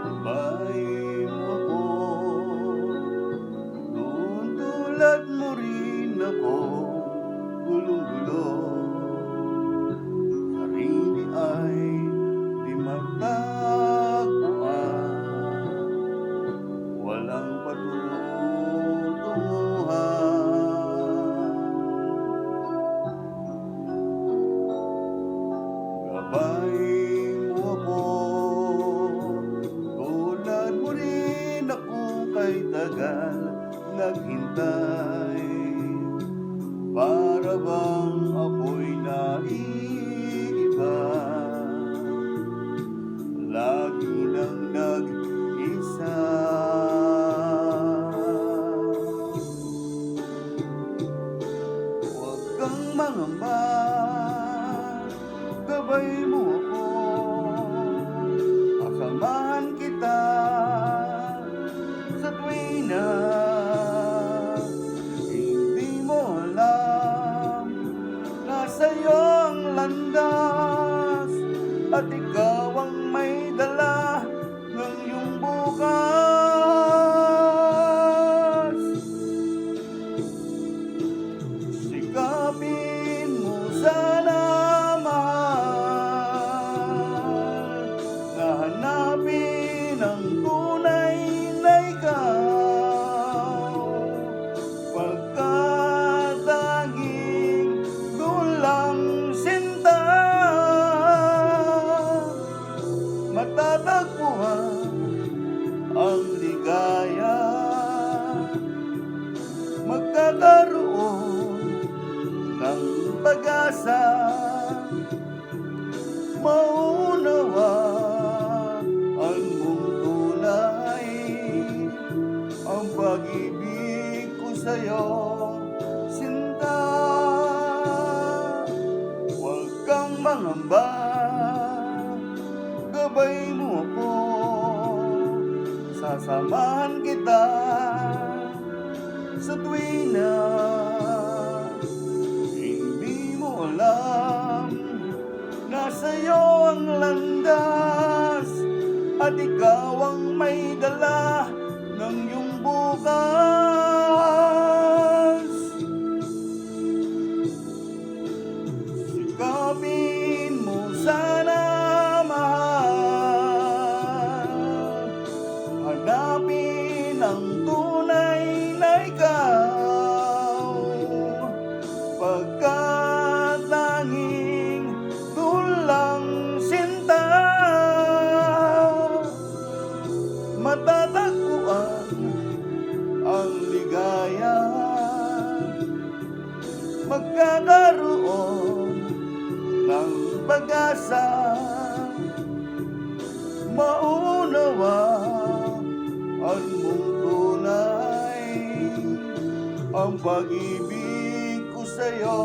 Babae mo ako, noon tulad mo rin ako, gulong-gulo. Sarili ay di magtagpuan, walang patutunguhan. Babae mo ako, tulad mo rin ako kay tagal naghintay. Para bang ako'y naiiba, lagi nang nag-isa. Huwag kang mangamba, gabay mo ako, kasamahan kita sa tuwina. Hindi mo alam, nasa'yo ang landas, at ikaw ang may dala ng iyong bukas. Sikapin mo sana, mahal, na hanapin ang tunay na ikaw, pagkat tanging dulang sinta matatagpuan ang ligaya. Magkakaroon ng pag-asa, maunawaan mong tunay ang pag-ibig ko sa'yo, sinta. Huwag kang mangamba, gabay mo ako, sasamahan kita sa tuwina. Hindi mo alam, nasa'yo ang landas, at ikaw ang may dala ng iyong bukas. Sikapin mo sana, mahal, hanapin ang tunay na ikaw, pagkat tanging dulang sinta matatagpuan ang ligaya. Magkakaroon ng pag-asa, maunawaan mong tunay ang pag-ibig ko sa'yo,